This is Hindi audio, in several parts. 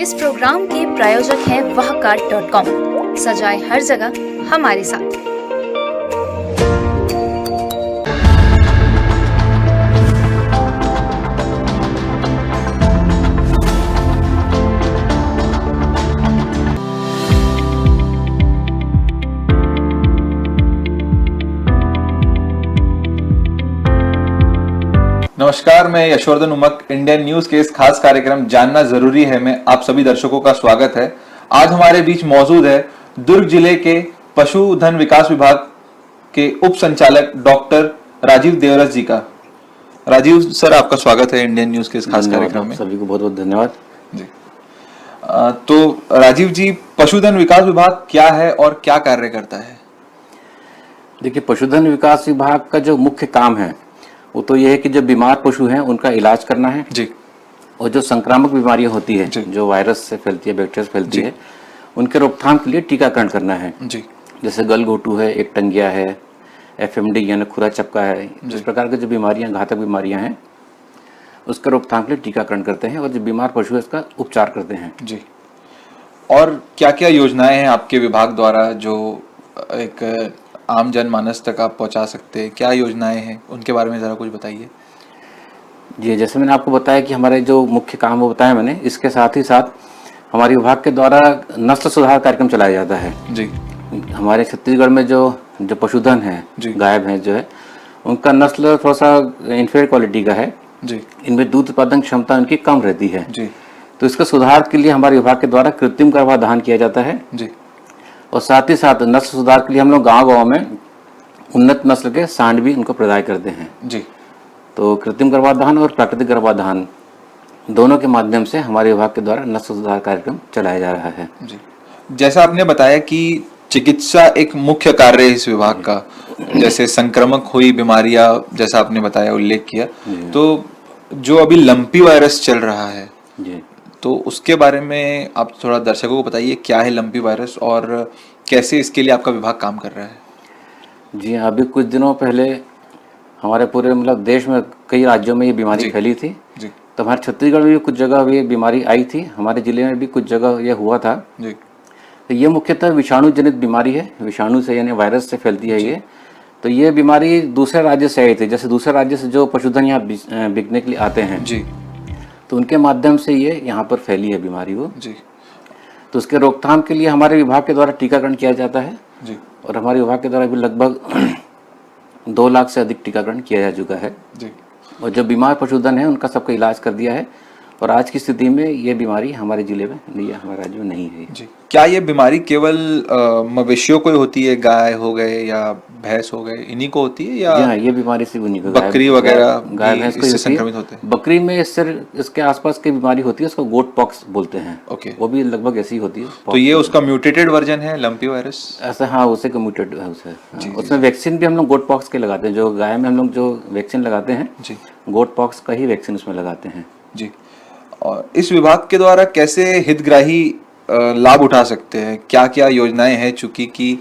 इस प्रोग्राम के प्रायोजक हैं wahcard.com। सजाए हर जगह हमारे साथ। नमस्कार, मैं यशवर्धन उमक। इंडियन न्यूज के इस खास कार्यक्रम जानना जरूरी है में आप सभी दर्शकों का स्वागत है। आज हमारे बीच मौजूद है दुर्ग जिले के पशुधन विकास विभाग के उप संचालक डॉक्टर राजीव देवरस जी का। राजीव सर, आपका स्वागत है इंडियन न्यूज के इस खास कार्यक्रम में। सभी को बहुत बहुत धन्यवाद जी। तो राजीव जी, पशुधन विकास विभाग क्या है और क्या कार्य करता है? देखिए, पशुधन विकास विभाग का जो मुख्य काम है वो तो ये है कि जो बीमार पशु हैं उनका इलाज करना है जी। और जो संक्रामक बीमारियां होती है जो वायरस से फैलती है, बैक्टीरिया से फैलती है, उनके रोकथाम के लिए टीकाकरण करना है जी। जैसे गलघोटू है, एक टंगिया है, FMD यानी खुरा चपका है। जिस प्रकार की जो बीमारियां, घातक बीमारियां हैं, उसका रोकथाम के लिए टीकाकरण करते हैं और जो बीमार पशु है उसका उपचार करते हैं जी। और क्या क्या योजनाएं हैं आपके विभाग द्वारा जो एक आम जनमानस तक आप पहुंचा सकते हैं? क्या योजनाएं हैं, उनके बारे में जरा कुछ बताइए। जी, जैसे मैंने आपको बताया कि हमारे जो मुख्य काम वो बताया मैंने, इसके साथ ही साथ हमारे विभाग के द्वारा नस्ल सुधार कार्यक्रम चलाया जाता है जी। हमारे छत्तीसगढ़ में जो पशुधन है, गाय भैंस जो है, उनका नस्ल थोड़ा सा इंफीरियर क्वालिटी का है जी। इनमें दूध उत्पादन क्षमता उनकी कम रहती है जी। तो इसके सुधार के लिए हमारे विभाग के द्वारा कृत्रिम गर्भाधान किया जाता है जी। और साथ ही साथ नस्ल सुधार के लिए हम लोग गाँव में उन्नत नस्ल के सांड भी उनको प्रदान करते हैं जी। तो कृत्रिम गर्भाधान और प्राकृतिक गर्भाधान दोनों के माध्यम से हमारे विभाग के द्वारा नस्ल सुधार कार्यक्रम चलाया जा रहा है जी। जैसा आपने बताया कि चिकित्सा एक मुख्य कार्य है इस विभाग का, जैसे संक्रामक हुई बीमारियां, जैसा आपने बताया, उल्लेख किया, तो जो अभी लंपी वायरस चल रहा है जी, तो उसके बारे में आप थोड़ा दर्शकों को बताइए, क्या है लंपी वायरस और कैसे इसके लिए आपका विभाग काम कर रहा है? जी। अभी कुछ दिनों पहले हमारे पूरे मतलब देश में कई राज्यों में ये बीमारी फैली थी जी। तो हमारे छत्तीसगढ़ में भी कुछ जगह ये बीमारी आई थी, हमारे जिले में भी कुछ जगह ये हुआ था जी। तो ये मुख्यतः विषाणु जनित बीमारी है, विषाणु से यानी वायरस से फैलती है ये। तो ये बीमारी दूसरे राज्य से आई थी, जैसे दूसरे राज्य से जो पशुधन यहाँ बिकने के लिए आते हैं जी। तो उनके माध्यम से ये यहाँ पर फैली है बीमारी वो जी। तो उसके रोकथाम के लिए हमारे विभाग के द्वारा टीकाकरण किया जाता है जी। और हमारे विभाग के द्वारा भी लगभग 2 लाख से अधिक टीकाकरण किया जा चुका है जी। और जो बीमार पशुधन है उनका सबका इलाज कर दिया है और आज की स्थिति में ये बीमारी हमारे जिले में नहीं है, हमारे राज्य में नहीं है जी। क्या ये बीमारी केवल मवेशियों को ही होती है, गाय हो गए या भैंस हो गए, इन्हीं को होती है, या जी हाँ, ये बीमारी सिर्फ उन्हीं को, बकरी वगैरह गाय भैंस को इससे होती है? संक्रमित होते हैं? बकरी में इसके आसपास की बीमारी होती है, उसको गोट पॉक्स बोलते हैं। ओके। वो भी लगभग ऐसी होती है। तो ये उसका म्यूटेटेड वर्जन है लंपी वायरस? ऐसा हाँ, उसे कम्यूटेड है उसे। हाँ, उसमें वैक्सीन भी हम लोग गोट पॉक्स के लगाते हैं, जो गाय में हम लोग जो वैक्सीन लगाते हैं जी, गोट पॉक्स का ही वैक्सीन उसमें लगाते हैं जी। और इस विभाग के द्वारा कैसे हितग्राही लाभ उठा सकते हैं? क्या क्या योजनाएं हैं, चूंकि कि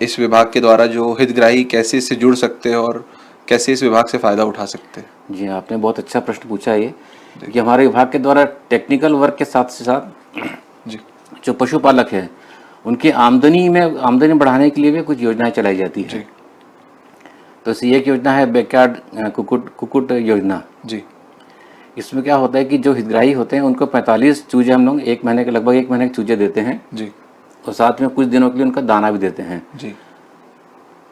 इस विभाग के द्वारा जो हितग्राही कैसे इससे जुड़ सकते हैं और कैसे इस विभाग से फायदा उठा सकते हैं? जी, आपने बहुत अच्छा प्रश्न पूछा है ये कि हमारे विभाग के द्वारा टेक्निकल वर्क के साथ जी, जो पशुपालक है उनकी आमदनी बढ़ाने के लिए भी कुछ योजनाएं चलाई जाती है। तो इसी एक योजना है बैकयार्ड कुक्कुट योजना। जी। इसमें क्या होता है कि जो हितग्राही होते हैं उनको 45 चूजे हम लोग लगभग 1 महीने के चूजे देते हैं जी। और साथ में कुछ दिनों के लिए उनका दाना भी देते हैं जी।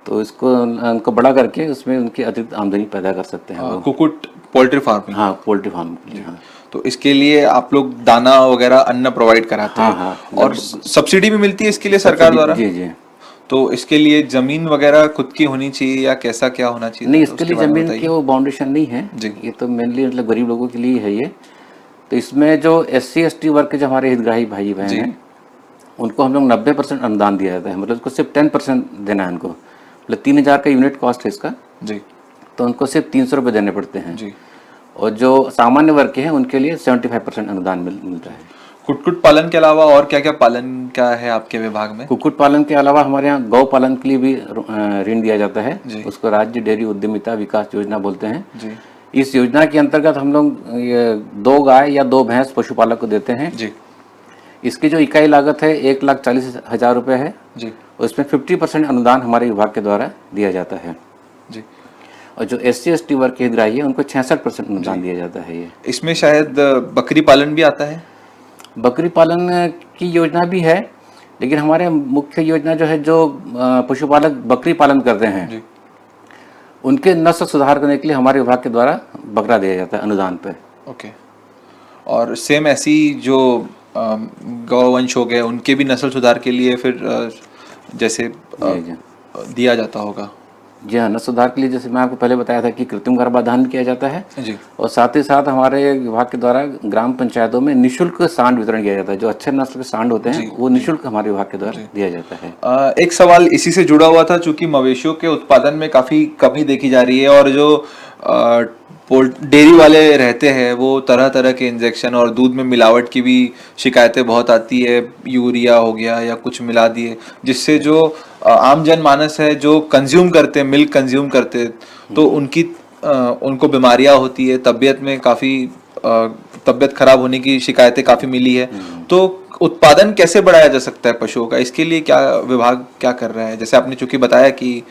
तो इसको उनको बड़ा करके उसमें उनकी अतिरिक्त आमदनी पैदा कर सकते हैं कुक्कुट पोल्ट्री फार्मिंग? हाँ, पोल्ट्री फार्म। हाँ। तो इसके लिए आप लोग दाना वगैरह अन्न प्रोवाइड कराते हैं? हाँ, और सब्सिडी भी मिलती है इसके लिए सरकार द्वारा? जी जी। तो इसके लिए जमीन वगैरह खुद की होनी चाहिए या कैसा क्या होना चाहिए? नहीं, इसके लिए जमीन की वो बाउंडेशन नहीं है जी। ये तो मेनली मतलब गरीब लोगों के लिए है ये। तो इसमें जो SC ST वर्ग के जो हमारे हितग्राही भाई बहन हैं उनको हम लोग 90% अनुदान दिया जाता है, मतलब उसको सिर्फ 10% देना है उनको। मतलब 3000 का यूनिट कॉस्ट है इसका जी, तो उनको सिर्फ 300 रुपये देने पड़ते हैं जी। और जो सामान्य वर्ग के हैं उनके लिए 75% अनुदान मिलता है। कुक्कुट पालन के अलावा और क्या क्या पालन का है आपके विभाग में? कुक्कुट पालन के अलावा हमारे यहाँ गौ पालन के लिए भी ऋण दिया जाता है, उसको राज्य डेयरी उद्यमिता विकास योजना बोलते हैं जी। इस योजना के अंतर्गत हम लोग 2 गाय या 2 भैंस पशुपालक को देते हैं जी। इसकी जो इकाई लागत है 1,40,000 रुपये है जी। उसमें 50% अनुदान हमारे विभाग के द्वारा दिया जाता है जी। और जो SC/ST वर्ग के हितग्राही है उनको 66% अनुदान दिया जाता है। ये इसमें शायद बकरी पालन भी आता है। बकरी पालन की योजना भी है, लेकिन हमारे मुख्य योजना जो है, जो पशुपालक बकरी पालन करते हैं जी। उनके नस्ल सुधार करने के लिए हमारे विभाग के द्वारा बकरा दिया जाता है अनुदान पे। ओके। और सेम ऐसी जो गौवंश हो गए उनके भी नस्ल सुधार के लिए फिर जैसे दिया जाता होगा। जी हाँ, नस्ल सुधार के लिए जैसे मैं आपको पहले बताया था कि कृत्रिम गर्भाधान किया जाता है जी। और साथ ही साथ हमारे विभाग के द्वारा ग्राम पंचायतों में निःशुल्क सांड वितरण किया जाता है। जो अच्छे नस्ल के सांड होते हैं वो निःशुल्क हमारे विभाग के द्वारा दिया जाता है। एक सवाल इसी से जुड़ा हुआ था, चूंकि मवेशियों के उत्पादन में काफी कमी देखी जा रही है और जो डेयरी वाले रहते हैं वो तरह तरह के इंजेक्शन और दूध में मिलावट की भी शिकायतें बहुत आती है, यूरिया हो गया या कुछ मिला दिए, जिससे जो आम जनमानस है जो कंज्यूम करते हैं, मिल्क कंज्यूम करते हैं, तो उनको बीमारियां होती है, तबीयत में काफ़ी तबीयत खराब होने की शिकायतें काफ़ी मिली है। तो उत्पादन कैसे बढ़ाया जा सकता है पशुओं का, इसके लिए क्या विभाग क्या कर रहा है? जैसे आपने चूंकि बताया कि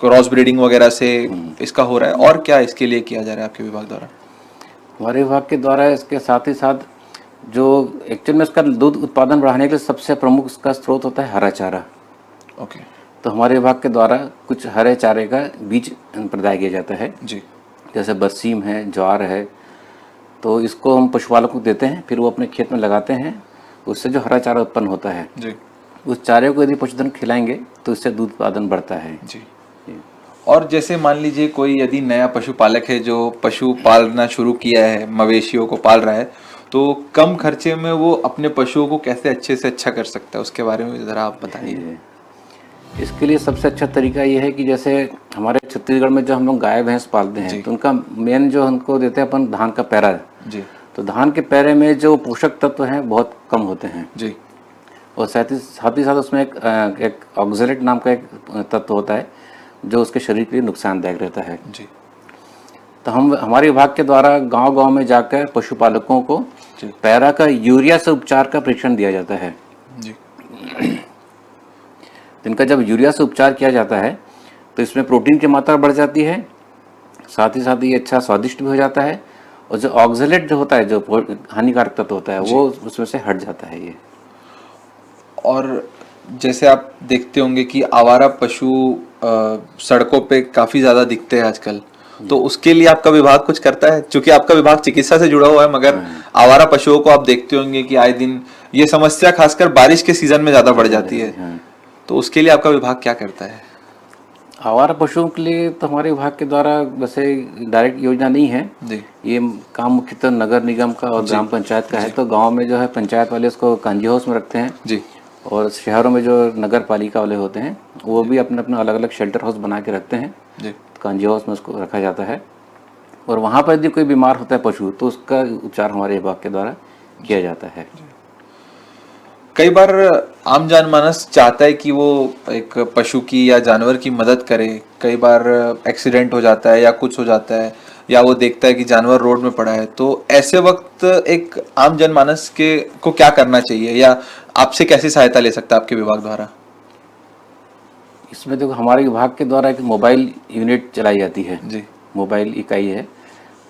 क्रॉस ब्रीडिंग वगैरह से इसका हो रहा है, और क्या इसके लिए किया जा रहा है आपके विभाग द्वारा? हमारे विभाग के द्वारा इसके साथ ही साथ जो एक्चुअल में इसका दूध उत्पादन बढ़ाने के लिए सबसे प्रमुख इसका स्रोत होता है हरा चारा। ओके। तो हमारे विभाग के द्वारा कुछ हरे चारे का बीज प्रदाय किया जाता है जी। जैसे बरसीम है, ज्वार है, तो इसको हम पशुपालकों को देते हैं, फिर वो अपने खेत में लगाते हैं। उससे जो हरा चारा उत्पन्न होता है जी, उस चारे को यदि पशुधन खिलाएंगे तो इससे दूध उत्पादन बढ़ता है। जी। और जैसे मान लीजिए कोई यदि नया पशुपालक है जो पशु पालना शुरू किया है, मवेशियों को पाल रहा है, तो कम खर्चे में वो अपने पशुओं को कैसे अच्छे से अच्छा कर सकता है, उसके बारे में ज़रा आप बताइए। इसके लिए सबसे अच्छा तरीका ये है कि जैसे हमारे छत्तीसगढ़ में जो हम लोग गाय भैंस पालते हैं तो उनका मेन जो हमको देते हैं अपन धान का पैरा जी। तो धान के पैरे में जो पोषक तत्व हैं बहुत कम होते हैं जी। और साथ ही साथ उसमें एक ऑक्जेलेट नाम का एक तत्व होता है जो उसके शरीर के लिए नुकसानदायक रहता है जी। तो हम हमारे विभाग के द्वारा गांव-गांव में जाकर पशुपालकों को पैरा का यूरिया से उपचार का परीक्षण दिया जाता है जी। इनका जब यूरिया से उपचार किया जाता है तो इसमें प्रोटीन की मात्रा बढ़ जाती है, साथ ही ये अच्छा स्वादिष्ट भी हो जाता है और जो ऑक्जेलेट जो होता है, जो हानिकारक तत्व होता है, वो उसमें से हट जाता है ये। और जैसे आप देखते होंगे कि आवारा पशु सड़कों पे काफ़ी ज़्यादा दिखते हैं आजकल, तो उसके लिए आपका विभाग कुछ करता है? क्योंकि आपका विभाग चिकित्सा से जुड़ा हुआ है, मगर आवारा पशुओं को आप देखते होंगे कि आए दिन ये समस्या खासकर बारिश के सीजन में ज़्यादा बढ़ जाती है, तो उसके लिए आपका विभाग क्या करता है? आवारा पशुओं के लिए तो हमारे विभाग के द्वारा वैसे डायरेक्ट योजना नहीं है जी। ये काम मुख्यतः नगर निगम का और ग्राम पंचायत का है। तो गांव में जो है पंचायत वाले इसको कांजी हाउस में रखते हैं जी, और शहरों में जो नगर पालिका वाले होते हैं वो भी अपने अपना अलग अलग शेल्टर हाउस बना के रखते हैं जी। कांजी हाउस में उसको रखा जाता है और वहाँ पर यदि कोई बीमार होता है पशु तो उसका उपचार हमारे विभाग के द्वारा किया जाता है। कई बार आम जनमानस चाहता है कि वो एक पशु की या जानवर की मदद करे, कई बार एक्सीडेंट हो जाता है या कुछ हो जाता है या वो देखता है कि जानवर रोड में पड़ा है, तो ऐसे वक्त एक आम जनमानस को क्या करना चाहिए या आपसे कैसे सहायता ले सकता है आपके विभाग द्वारा? इसमें देखो हमारे विभाग के द्वारा एक मोबाइल यूनिट चलाई जाती है जी। मोबाइल इकाई है,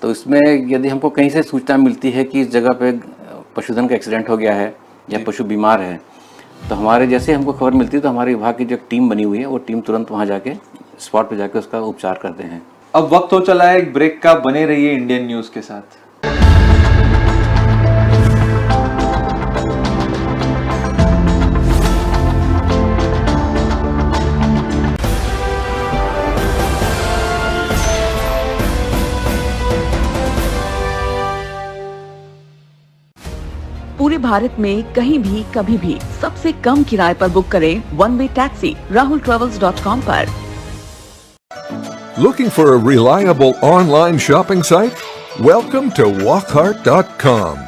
तो इसमें यदि हमको कहीं से सूचना मिलती है कि इस जगह पे पशुधन का एक्सीडेंट हो गया है या पशु बीमार है, तो हमारे जैसे हमको खबर मिलती है तो हमारे विभाग की जो एक टीम बनी हुई है वो टीम तुरंत वहाँ जाके स्पॉट पे जाके उसका उपचार करते हैं। अब वक्त हो चला है एक ब्रेक का, बने रहिए इंडियन न्यूज़ के साथ। पूरे भारत में कहीं भी कभी भी सबसे कम किराए पर बुक करें वन वे टैक्सी rahultravels.com पर। Looking for a reliable online shopping site? Welcome to walkhart.com.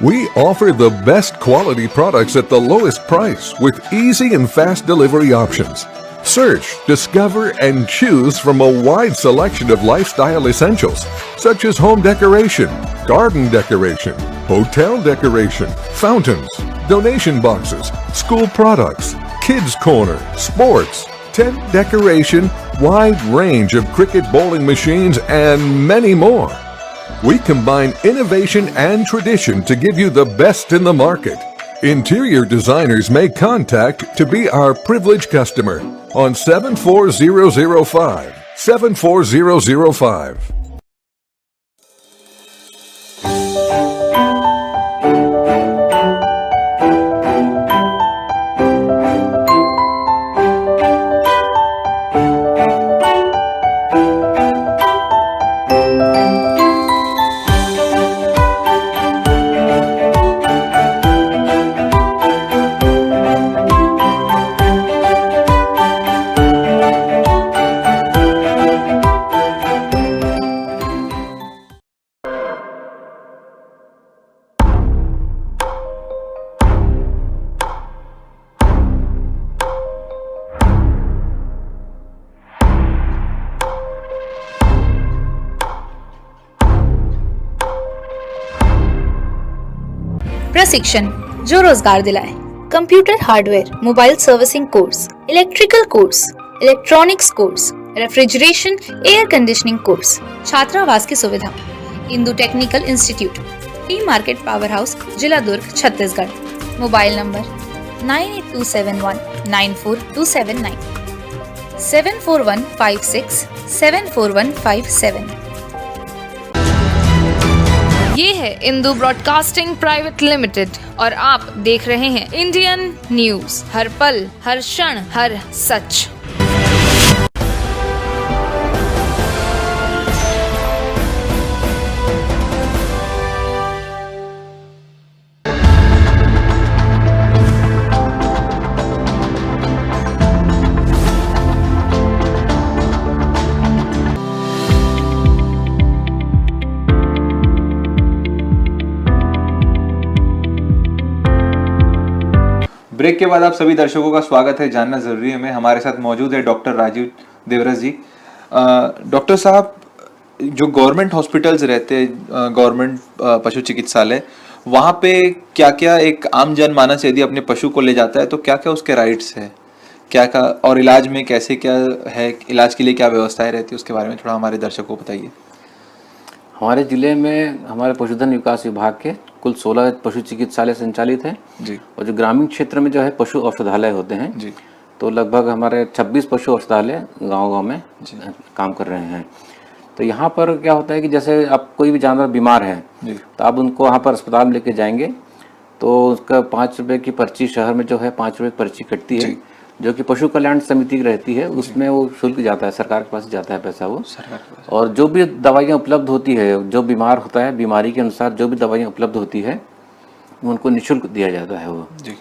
We offer the best quality products at the lowest price with easy and fast delivery options. Search, discover, and choose from a wide selection of lifestyle essentials, such as home decoration, garden decoration, hotel decoration, fountains, donation boxes, school products, kids' corner, sports, tent decoration, wide range of cricket bowling machines, and many more. We combine innovation and tradition to give you the best in the market. Interior designers may contact to be our privileged customer on 74005. 74005. प्रशिक्षण जो रोजगार दिलाए। Computer hardware, mobile servicing course, electrical course, electronics course, refrigeration, air conditioning course, छात्रावास की सुविधा। Indu technical institute, T market power house, जिला दुर्ग, छत्तीसगढ़। Mobile number 9827194279, 7415674157। ये है इंदु ब्रॉडकास्टिंग प्राइवेट लिमिटेड और आप देख रहे हैं इंडियन न्यूज, हर पल, हर क्षण, हर सच। ब्रेक के बाद आप सभी दर्शकों का स्वागत है जानना जरूरी है में। हमारे साथ मौजूद है डॉक्टर राजीव देवरस जी। डॉक्टर साहब, जो गवर्नमेंट हॉस्पिटल्स रहते हैं, गवर्नमेंट पशु चिकित्सालय, वहाँ पे क्या क्या एक आम जनमानस यदि अपने पशु को ले जाता है तो क्या क्या उसके राइट्स है, क्या क्या, और इलाज में कैसे क्या है, इलाज के लिए क्या व्यवस्थाएं रहती है, उसके बारे में थोड़ा हमारे दर्शकों को बताइए। हमारे जिले में हमारे पशुधन विकास विभाग के कुल 16 पशु चिकित्सालय संचालित हैं जी। और जो ग्रामीण क्षेत्र में जो है पशु औषधालय होते हैं जी। तो लगभग हमारे 26 पशु औषधालय गांव-गांव में काम कर रहे हैं। तो यहाँ पर क्या होता है कि जैसे आप कोई भी जानवर बीमार है तो आप उनको वहाँ पर अस्पताल में लेके जाएंगे तो उसका 5 रुपये की पर्ची, शहर में जो है 5 रुपये की पर्ची कटती है, जो कि पशु कल्याण समिति की रहती है, उसमें वो शुल्क जाता है, सरकार के पास जाता है पैसा वो। और जो भी दवाइयाँ उपलब्ध होती है, जो बीमार होता है बीमारी के अनुसार जो भी दवाइयाँ उपलब्ध होती है उनको निःशुल्क दिया जाता है वो जी।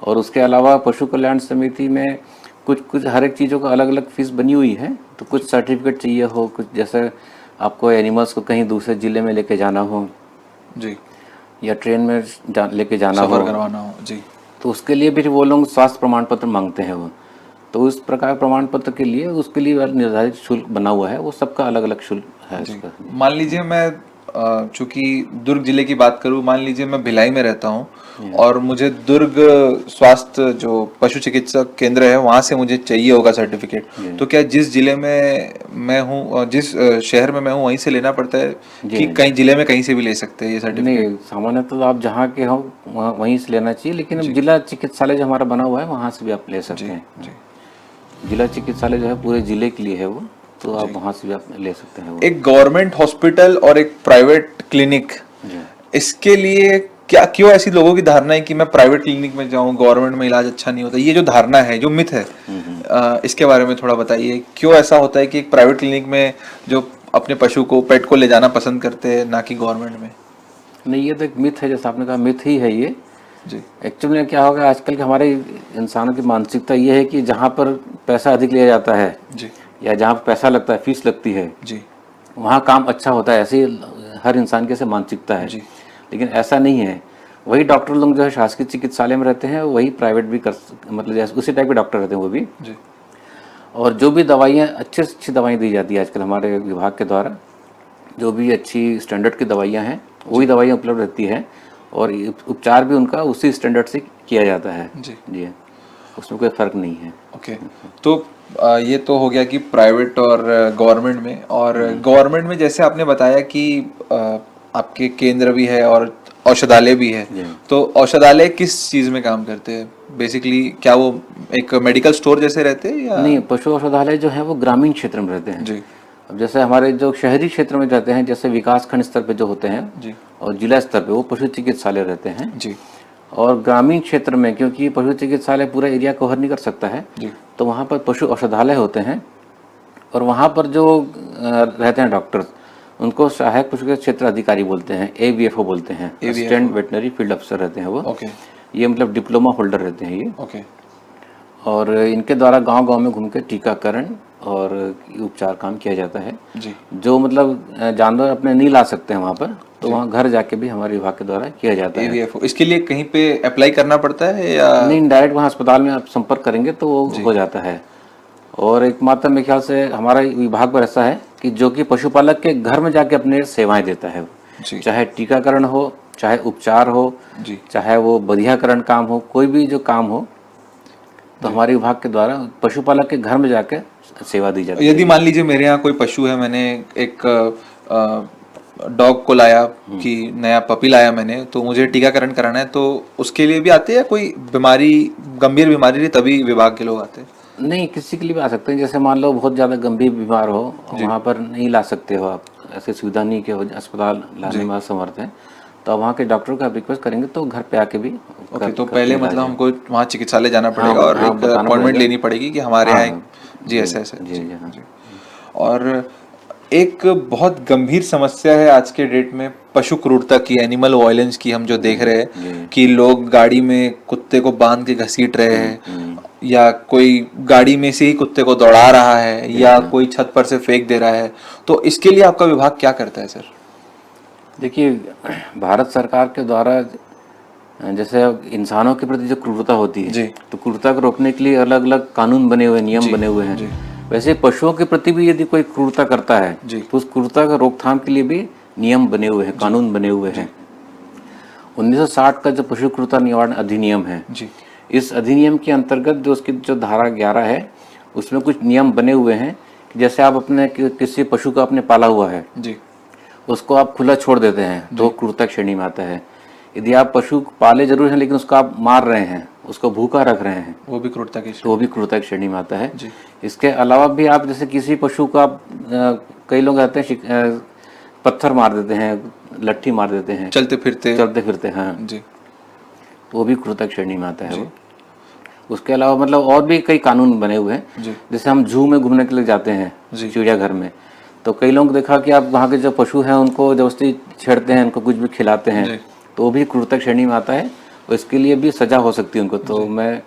और उसके अलावा पशु कल्याण समिति में कुछ हर एक चीज़ों का अलग अलग फीस बनी हुई है। तो कुछ सर्टिफिकेट चाहिए हो, कुछ जैसे आपको एनिमल्स को कहीं दूसरे ज़िले में लेके जाना हो जी, या ट्रेन में लेके जाना हो, करवाना हो जी, तो उसके लिए भी वो लोग स्वास्थ्य प्रमाण पत्र मांगते हैं वो। तो उस प्रकार प्रमाण पत्र के लिए उसके लिए निर्धारित शुल्क बना हुआ है, वो सबका अलग अलग शुल्क है उसका। मान लीजिए मैं चूंकि दुर्ग जिले की बात करूं, मान लीजिए मैं भिलाई में रहता हूं और मुझे दुर्ग स्वास्थ्य जो पशु चिकित्सक केंद्र है वहां से मुझे चाहिए होगा सर्टिफिकेट, तो क्या जिस जिले में मैं हूं, जिस शहर में मैं हूं, वहीं से लेना पड़ता है कि कहीं जिले में कहीं से भी ले सकते हैं ये सर्टिफिकेट? नहीं, सामान्यतः तो आप जहाँ के हो वहीं से लेना चाहिए, लेकिन जिला चिकित्सालय जो हमारा बना हुआ है वहाँ से भी आप ले सकते हैं। जिला चिकित्सालय जो है पूरे जिले के लिए है वो, तो आप वहाँ से भी आप ले सकते हैं वो। एक गवर्नमेंट हॉस्पिटल और एक प्राइवेट क्लिनिक, इसके लिए क्या, क्यों ऐसी लोगों की धारणा है कि मैं प्राइवेट क्लिनिक में जाऊं, गवर्नमेंट में इलाज अच्छा नहीं होता? ये जो धारणा है, जो मिथ है, इसके बारे में थोड़ा बताइए। क्यों ऐसा होता है कि एक प्राइवेट क्लिनिक में जो अपने पशु को, पेट को ले जाना पसंद करते हैं, ना कि गवर्नमेंट में? नहीं, ये तो एक मिथ है, जैसा आपने कहा मिथ ही है ये जी। एक्चुअली में क्या होगा, आजकल के हमारे इंसानों की मानसिकता ये है कि जहाँ पर पैसा अधिक लिया जाता है जी, या जहाँ पर पैसा लगता है, फीस लगती है जी, वहाँ काम अच्छा होता है, ऐसी हर इंसान की ऐसे मानसिकता है जी। लेकिन ऐसा नहीं है। वही डॉक्टर लोग जो है शासकीय चिकित्सालय में रहते हैं, वही प्राइवेट भी कर, मतलब जैसे उसी टाइप के डॉक्टर रहते हैं वो भी जी। और जो भी दवाइयाँ अच्छे से अच्छी दवाई दी जाती है आजकल हमारे विभाग के द्वारा, जो भी अच्छी स्टैंडर्ड की दवाइयाँ हैं वही दवाइयाँ उपलब्ध रहती है और उपचार भी उनका उसी स्टैंडर्ड से किया जाता है। जी, उसमें कोई फ़र्क नहीं है। ओके, तो ये तो हो गया कि प्राइवेट और गवर्नमेंट में। और गवर्नमेंट में जैसे आपने बताया कि आपके केंद्र भी है और औषधालय भी है, तो औषधालय किस चीज़ में काम करते हैं बेसिकली? क्या वो एक मेडिकल स्टोर जैसे रहते हैं या? नहीं, पशु औषधालय जो है वो ग्रामीण क्षेत्र में रहते हैं। जी। अब जैसे हमारे जो शहरी क्षेत्र में रहते हैं, जैसे विकास खंड स्तर पे जो होते हैं जी। और जिला स्तर पे वो पशु चिकित्सालय रहते हैं। जी। और ग्रामीण क्षेत्र में क्योंकि पशु चिकित्सालय पूरा एरिया कवर नहीं कर सकता है, जी। तो वहाँ पर पशु औषधालय होते हैं और वहाँ पर जो रहते हैं डॉक्टर्स, उनको सहायक पशु क्षेत्र अधिकारी बोलते हैं, AVFO बोलते हैं, असिस्टेंट वेटनरी फील्ड अफसर रहते हैं वो। ओके। ये मतलब डिप्लोमा होल्डर रहते हैं ये। ओके। और इनके द्वारा गांव-गांव में घूम के टीकाकरण और उपचार काम किया जाता है। जी। जो मतलब जानवर अपने नहीं ला सकते हैं वहाँ पर, तो वहाँ घर जाके भी हमारे विभाग के द्वारा किया जाता है। AVFO इसके लिए कहीं पे अप्लाई करना पड़ता है या? नहीं, डायरेक्ट वहाँ अस्पताल में आप संपर्क करेंगे तो वो हो जाता है। और एकमात्र मेरे ख्याल से हमारा विभाग पर ऐसा है कि जो कि पशुपालक के घर में जाके अपने सेवाएं देता है, चाहे टीकाकरण हो, चाहे उपचार हो, चाहे वो बधियाकरण काम हो, कोई भी जो काम हो, तो हमारे विभाग के द्वारा पशुपालक के घर में जाकर सेवा दी जाती है। यदि मान लीजिए मेरे यहाँ कोई पशु है, मैंने एक डॉग को लाया कि नया पपी लाया मैंने, तो मुझे टीकाकरण कराना है, तो उसके लिए भी आते हैं या कोई बीमारी, गंभीर बीमारी रही तभी विभाग के लोग आते हैं? नहीं, किसी के लिए भी आ सकते हैं। जैसे मान लो बहुत ज़्यादा गंभीर बीमार हो, वहाँ पर नहीं ला सकते हो आप, ऐसी सुविधा नहीं कि अस्पताल लाने में असमर्थ है, तो आप वहाँ के डॉक्टर का रिक्वेस्ट करेंगे तो घर पे आके भी ओके, तो पहले मतलब हमको वहाँ चिकित्सालय जाना पड़ेगा और एक अपॉइंटमेंट लेनी पड़ेगी कि हमारे यहाँ जी ऐसे ऐसे। जी। और एक बहुत गंभीर समस्या है आज के डेट में पशु क्रूरता की, एनिमल वायलेंस की। हम जो देख रहे हैं कि लोग गाड़ी में कुत्ते को बांध के घसीट रहे हैं, या कोई गाड़ी में से ही कुत्ते को दौड़ा रहा है, या कोई छत पर से फेंक दे रहा है, तो इसके लिए आपका विभाग क्या करता है सर? देखिए, भारत सरकार के द्वारा जैसे इंसानों के प्रति जो क्रूरता होती है, तो क्रूरता को रोकने के लिए अलग अलग कानून बने हुए, नियम बने हुए हैं। वैसे पशुओं के प्रति भी यदि कोई क्रूरता करता है तो उस क्रूरता का रोकथाम के लिए भी नियम बने हुए हैं, कानून बने हुए हैं। 1960 का जो पशु क्रूरता निवारण अधिनियम है, इस अधिनियम के अंतर्गत जो उसकी जो धारा 11 है, उसमें कुछ नियम बने हुए हैं कि जैसे आप अपने किसी पशु को आपने पाला हुआ है, उसको आप खुला छोड़ देते हैं तो क्रूरता श्रेणी में आता है। यदि आप पशु पाले जरूर हैं लेकिन उसको आप मार रहे हैं, उसको भूखा रख रहे हैं, वो भी क्रूरता की तो वो भी क्रूरता की श्रेणी में आता है। इसके अलावा भी आप जैसे किसी पशु को आप कई लोग आते हैं पत्थर मार देते हैं, लट्ठी मार देते हैं, चलते फिरते हैं जी, तो वो भी क्रूरता की श्रेणी में आता है वो। उसके अलावा मतलब और भी कई कानून बने हुए हैं। जैसे हम जू में घूमने के लिए जाते हैं, चिड़ियाघर में, तो कई लोग देखा कि आप वहाँ के जो पशु हैं उनको जबरदस्ती छेड़ते हैं, उनको कुछ भी खिलाते हैं, तो वो भी क्रूरता श्रेणी में आता है और इसके लिए भी सजा हो सकती है उनको। तो मैं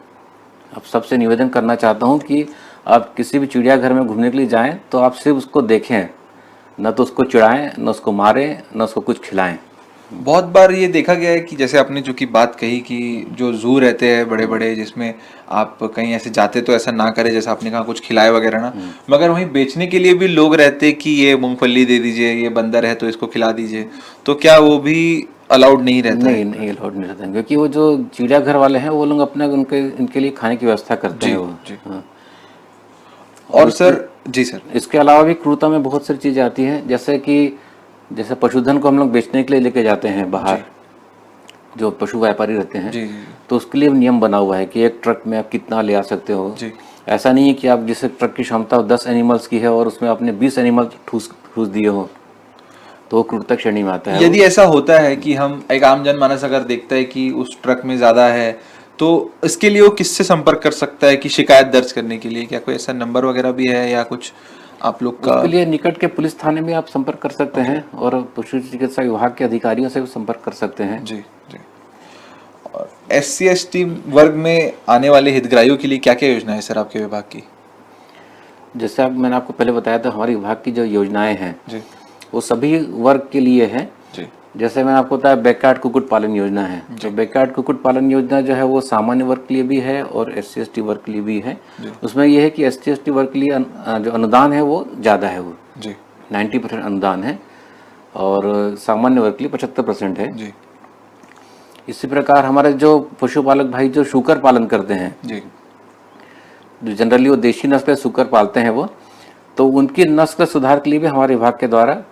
अब सबसे निवेदन करना चाहता हूँ कि आप किसी भी चिड़ियाघर में घूमने के लिए जाएं तो आप सिर्फ उसको देखें, न तो उसको चिढ़ाएं, न उसको मारें, न उसको कुछ खिलाएं। बहुत बार ये देखा गया है कि जैसे आपने जो की बात कही कि जो जू रहते हैं बड़े बड़े, जिसमें आप कहीं ऐसे जाते तो ऐसा ना करें, जैसा आपने कहा कुछ खिलाए वगैरह ना, मगर वहीं बेचने के लिए भी लोग रहते कि ये मूंगफली दे दीजिए, ये बंदर है तो इसको खिला दीजिए, तो क्या वो भी अलाउड नहीं रहता? नहीं अलाउड नहीं रहता, क्योंकि वो जो चिड़ियाघर वाले हैं वो लोग अपने इनके लिए खाने की व्यवस्था करते हैं वो। और सर जी सर, इसके अलावा भी क्रूरता में बहुत सारी चीज़ें आती हैं, जैसे पशुधन को हम लोग बेचने के लिए लेके जाते हैं बाहर, जो पशु व्यापारी रहते हैं, तो उसके लिए नियम बना हुआ है कि एक ट्रक में आप कितना ले आ सकते हो। ऐसा नहीं है कि आप जिस ट्रक की क्षमता 10 एनिमल्स की है और उसमें आपने 20 एनिमल ठूस दिए हो, तो क्रूरता श्रेणी में आता है। यदि ऐसा होता है कि हम एक आम जनमानस अगर देखता है कि उस ट्रक में ज्यादा है, तो इसके लिए वो किससे संपर्क कर सकता है कि शिकायत दर्ज करने के लिए? क्या कोई ऐसा नंबर वगैरह भी है या कुछ आप लोग का? उसके लिए निकट के पुलिस थाने में आप संपर्क कर सकते हैं और पशु चिकित्सा विभाग के अधिकारियों से भी संपर्क कर सकते हैं। जी। और SC/ST वर्ग में आने वाले हितग्राहियों के लिए क्या क्या योजना है सर आपके विभाग की? जैसे मैंने आपको पहले बताया था, हमारे विभाग की जो योजनाएं हैं वो सभी वर्ग के लिए है। जैसे मैंने आपको बताया बैकयार्ड कुक्कुट पालन योजना है, तो बैकयार्ड कुक्कुट पालन योजना जो है वो सामान्य वर्ग के लिए भी है और SC/ST वर्ग के लिए भी है। उसमें ये है कि SC/ST वर्ग के लिए जो अनुदान है वो ज़्यादा है, वो 90% अनुदान है और सामान्य वर्ग के लिए 75% है जी। इसी प्रकार हमारे जो पशुपालक भाई जो शूकर पालन करते हैं जी। जो जनरली वो देशी नस्ल शूकर पालते हैं वो, तो उनकी नस्ल सुधार के लिए भी हमारे विभाग के द्वारा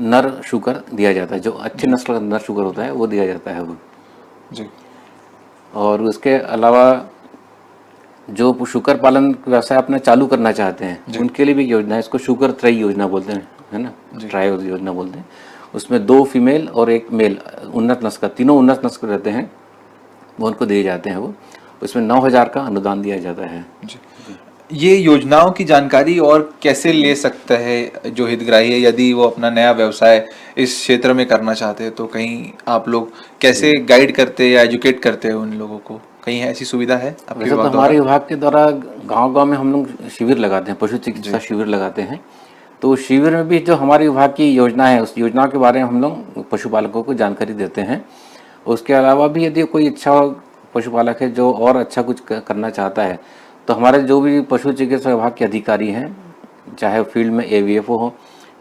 नर शूकर दिया जाता है, जो अच्छी नस्ल का नर शूकर होता है वो दिया जाता है वो जी। और उसके अलावा जो शूकर पालन व्यवसाय अपना चालू करना चाहते हैं उनके लिए भी योजना है, इसको शूकर त्रयी योजना बोलते हैं, है ना, ट्राई योजना बोलते हैं। उसमें 2 फीमेल और 1 मेल उन्नत नस्ल का, तीनों उन्नत नस्ल रहते हैं, वो उनको दिए जाते हैं वो, उसमें 9,000 का अनुदान दिया जाता है जी। ये योजनाओं की जानकारी और कैसे ले सकता है जो हितग्राही है, यदि वो अपना नया व्यवसाय इस क्षेत्र में करना चाहते हैं, तो कहीं आप लोग कैसे गाइड करते हैं या एजुकेट करते हैं उन लोगों को, कहीं ऐसी सुविधा है आपके वैसे तो विभाग हमारे द्वारा? विभाग के द्वारा गांव-गांव में हम लोग शिविर लगाते हैं, पशु चिकित्सा शिविर लगाते हैं, तो शिविर में भी जो हमारे विभाग की योजना है उस योजना के बारे में हम लोग पशुपालकों को जानकारी देते हैं। उसके अलावा भी यदि कोई अच्छा पशुपालक है जो और अच्छा कुछ करना चाहता है, तो हमारे जो भी पशु चिकित्सा विभाग के अधिकारी हैं, चाहे फील्ड में AVFO हो,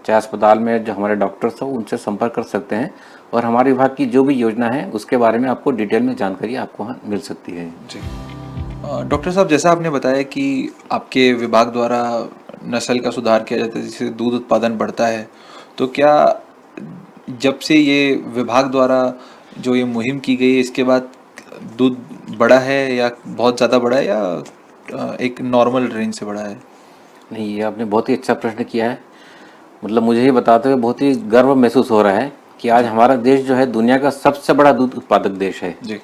चाहे अस्पताल में जो हमारे डॉक्टर्स हो, उनसे संपर्क कर सकते हैं और हमारे विभाग की जो भी योजना है उसके बारे में आपको डिटेल में जानकारी आपको वहाँ मिल सकती है। जी। डॉक्टर साहब, जैसा आपने बताया कि आपके विभाग द्वारा नस्ल का सुधार किया जाता है जिससे दूध उत्पादन बढ़ता है, तो क्या जब से ये विभाग द्वारा जो ये मुहिम की गई है इसके बाद दूध बढ़ा है या बहुत ज़्यादा बढ़ा है या एक नॉर्मल रेंज से बढ़ा है? नहीं, ये आपने बहुत ही अच्छा प्रश्न किया है। मतलब मुझे ये बताते हुए बहुत ही गर्व महसूस हो रहा है कि आज हमारा देश जो है दुनिया का सबसे बड़ा दूध उत्पादक देश है। जी।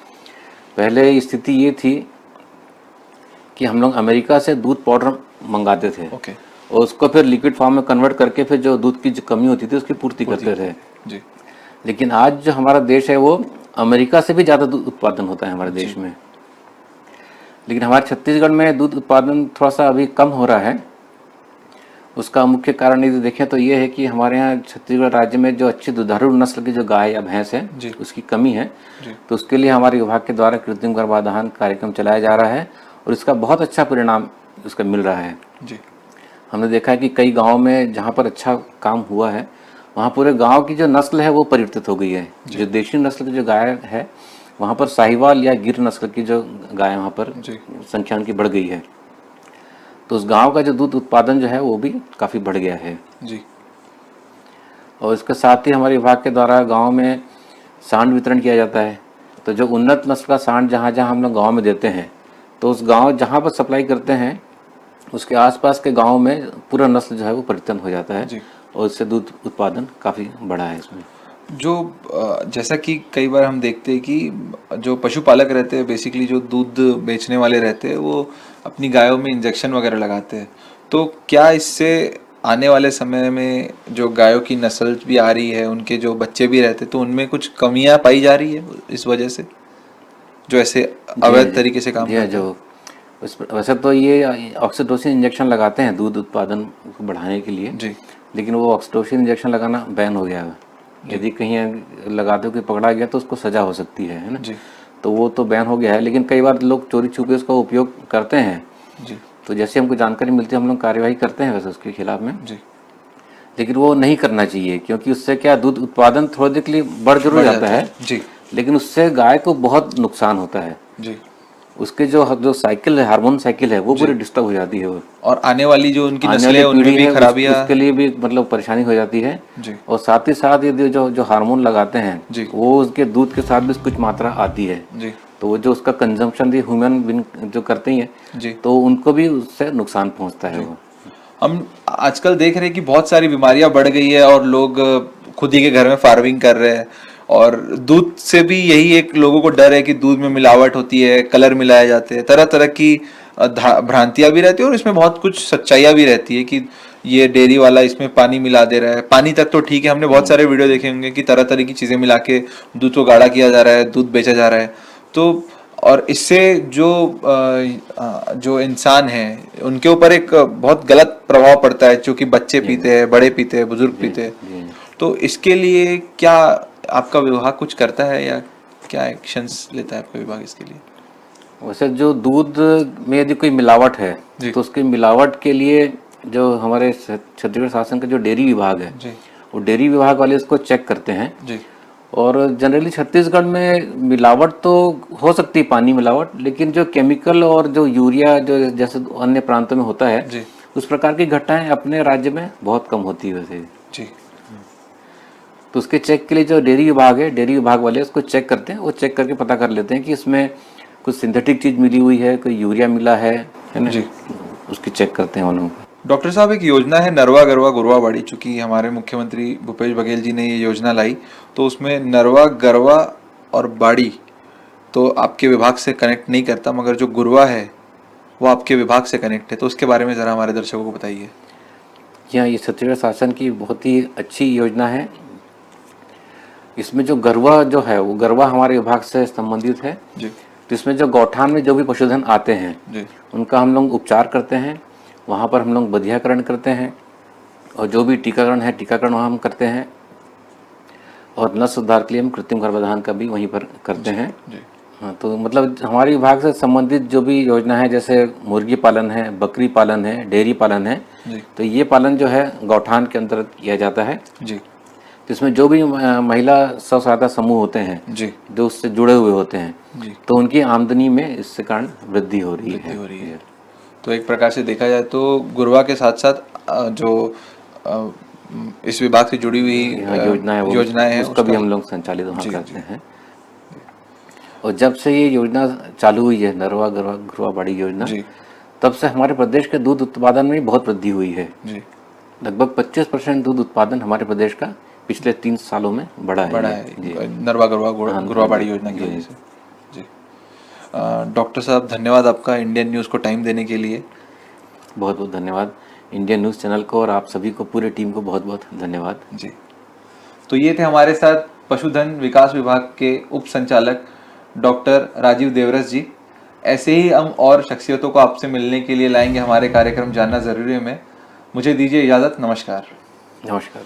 पहले स्थिति ये थी कि हम लोग अमेरिका से दूध पाउडर मंगाते थे ओके। और उसको फिर लिक्विड फॉर्म में कन्वर्ट करके फिर जो दूध की जो कमी होती थी उसकी पूर्ति करते थे। जी। लेकिन आज जो हमारा देश है वो अमेरिका से भी ज़्यादा दूध उत्पादन होता है हमारे देश में। लेकिन हमारे छत्तीसगढ़ में दूध उत्पादन थोड़ा सा अभी कम हो रहा है। उसका मुख्य कारण यदि देखें तो ये है कि हमारे यहाँ छत्तीसगढ़ राज्य में जो अच्छी दुधारू नस्ल की जो गाय या भैंस है उसकी कमी है। तो उसके लिए हमारे विभाग के द्वारा कृत्रिम गर्भाधान कार्यक्रम चलाया जा रहा है और इसका बहुत अच्छा परिणाम उसका मिल रहा है। जी। हमने देखा है कि कई गाँव में जहाँ पर अच्छा काम हुआ है वहाँ पूरे गाँव की जो नस्ल है वो परिवर्तित हो गई है। जो देशी नस्ल की जो गाय है वहाँ पर साहिवाल या गिर नस्ल की जो गाय वहाँ पर संख्या उनकी बढ़ गई है, तो उस गांव का जो दूध उत्पादन जो है वो भी काफ़ी बढ़ गया है। जी। और इसके साथ ही हमारे विभाग के द्वारा गांव में सांड वितरण किया जाता है। तो जो उन्नत नस्ल का सांड जहाँ जहाँ हम लोग गाँव में देते हैं, तो उस गांव जहाँ पर सप्लाई करते हैं उसके आसपास के गाँव में पूरा नस्ल जो है वो परिवर्तन हो जाता है और इससे दूध उत्पादन काफ़ी बढ़ा है इसमें। जो जैसा कि कई बार हम देखते हैं कि जो पशुपालक रहते हैं, बेसिकली जो दूध बेचने वाले रहते हैं, वो अपनी गायों में इंजेक्शन वगैरह लगाते हैं, तो क्या इससे आने वाले समय में जो गायों की नस्ल भी आ रही है, उनके जो बच्चे भी रहते हैं, तो उनमें कुछ कमियां पाई जा रही है इस वजह से, जो ऐसे अवैध तरीके से काम करते हैं? वैसे तो ये ऑक्सीटोसिन इंजेक्शन लगाते हैं दूध उत्पादन को बढ़ाने के लिए जी। लेकिन वो ऑक्सीटोसिन इंजेक्शन लगाना बैन हो गया है। यदि कहीं लगाते हुए पकड़ा गया तो उसको सजा हो सकती है ना जी। तो वो तो बैन हो गया है, लेकिन कई बार लोग चोरी छुपे उसका उपयोग करते हैं जी। तो जैसे हमको जानकारी मिलती है हम लोग कार्यवाही करते हैं वैसे उसके खिलाफ में जी। लेकिन वो नहीं करना चाहिए क्योंकि उससे क्या दूध उत्पादन थोड़ी देर के लिए बढ़ जरूर जाता है जी। लेकिन उससे गाय को बहुत नुकसान होता है। जी। उसके जो साइकिल है, हार्मोन साइकिल है, वो पूरी डिस्टर्ब हो जाती है वो, और आने वाली जो उनकी नस्लें हैं उनमें भी खराबियां, उसके लिए भी मतलब परेशानी हो जाती है जी। और साथ ही साथ ये जो हार्मोन लगाते हैं जी। वो उसके दूध के साथ भी कुछ मात्रा आती है जी। तो वो जो उसका कंजम्पशन भी ह्यूमन बीइंग जो करते ही हैं जी। तो उनको भी उससे नुकसान पहुंचता है वो। हम आजकल देख रहे हैं कि बहुत सारी बीमारियां बढ़ गई है और लोग खुद ही के घर में फार्मिंग कर रहे हैं और दूध से भी यही एक लोगों को डर है कि दूध में मिलावट होती है, कलर मिलाए जाते हैं, तरह तरह की भ्रांतियां भी रहती है और इसमें बहुत कुछ सच्चाइयां भी रहती है कि ये डेयरी वाला इसमें पानी मिला दे रहा है। पानी तक तो ठीक है, हमने बहुत सारे वीडियो देखे होंगे कि तरह तरह की चीजें मिला के दूध को गाढ़ा किया जा रहा है, दूध बेचा जा रहा है। तो और इससे जो इंसान है उनके ऊपर एक बहुत गलत प्रभाव पड़ता है, क्योंकि बच्चे पीते हैं, बड़े पीते हैं, बुजुर्ग पीते हैं। तो इसके लिए क्या आपका विभाग कुछ करता है या क्या एक्शंस लेता है आपका विभाग इसके लिए? वैसे जो दूध में यदि कोई मिलावट है जी। तो उसकी मिलावट के लिए जो हमारे छत्तीसगढ़ शासन का जो डेयरी विभाग है जी वो डेयरी विभाग वाले इसको चेक करते हैं। जी और जनरली छत्तीसगढ़ में मिलावट तो हो सकती है, पानी मिलावट, लेकिन जो केमिकल और जो यूरिया जो जैसे अन्य प्रांतों में होता है जी उस प्रकार की घटनाएं अपने राज्य में बहुत कम होती है वैसे। जी तो उसके चेक के लिए जो डेयरी विभाग है, डेयरी विभाग वाले उसको चेक करते हैं, वो चेक करके पता कर लेते हैं कि इसमें कुछ सिंथेटिक चीज़ मिली हुई है, कोई यूरिया मिला है ना जी। उसकी चेक करते हैं उन्होंने। डॉक्टर साहब, एक योजना है नरवा गरवा गुरवा बाड़ी, चूंकि हमारे मुख्यमंत्री भूपेश बघेल जी ने ये योजना लाई, तो उसमें नरवा गरवा और बाड़ी तो आपके विभाग से कनेक्ट नहीं करता, मगर जो गुरवा है वो आपके विभाग से कनेक्ट है, तो उसके बारे में ज़रा हमारे दर्शकों को बताइए। यहाँ ये छत्तीसगढ़ शासन की बहुत ही अच्छी योजना है। इसमें जो गरवा जो है वो गरवा हमारे विभाग से संबंधित है। जी तो इसमें जो गौठान में जो भी पशुधन आते हैं जी उनका हम लोग उपचार करते हैं, वहाँ पर हम लोग बधियाकरण करते हैं, और जो भी टीकाकरण है टीकाकरण वहाँ हम करते हैं, और नस्ल सुधार के लिए हम कृत्रिम गर्भाधान का भी वहीं पर करते हैं। जी हाँ, तो मतलब हमारे विभाग से संबंधित जो भी योजना है, जैसे मुर्गी पालन है, बकरी पालन है, डेयरी पालन है, जी तो ये पालन जो है गौठान के अंतर्गत किया जाता है। जी तो इसमें जो भी महिला स्व सहायता समूह होते हैं जी जो उससे जुड़े हुए होते हैं, जी तो उनकी आमदनी में इससे कारण वृद्धि हो रही है। हो रही है। तो एक प्रकार से देखा जाए तो गुरवा के साथ साथ जो इस विभाग से जुड़ी हुई योजनाएं हैं उसका भी हम लोग संचालित वहाँ जी, करते हैं। और जब से ये योजना चालू हुई है, नरवा गरवा घुरवा बाड़ी योजना, जी तब से हमारे प्रदेश के दूध उत्पादन में बहुत वृद्धि हुई है। जी लगभग 25% दूध उत्पादन हमारे प्रदेश का पिछले 3 सालों में बढ़ा है। जी। नरवा गरवा गुरवा बाड़ी योजना की वजह से। जी डॉक्टर साहब, धन्यवाद आपका इंडियन न्यूज़ को टाइम देने के लिए। बहुत बहुत धन्यवाद इंडियन न्यूज़ चैनल को, और आप सभी को, पूरे टीम को बहुत बहुत धन्यवाद। जी, तो ये थे हमारे साथ पशुधन विकास विभाग के उप संचालक डॉक्टर राजीव देवरस जी। ऐसे ही हम और शख्सियतों को आपसे मिलने के लिए लाएंगे हमारे कार्यक्रम जानना ज़रूरी है में। मुझे दीजिए इजाज़त। नमस्कार। नमस्कार।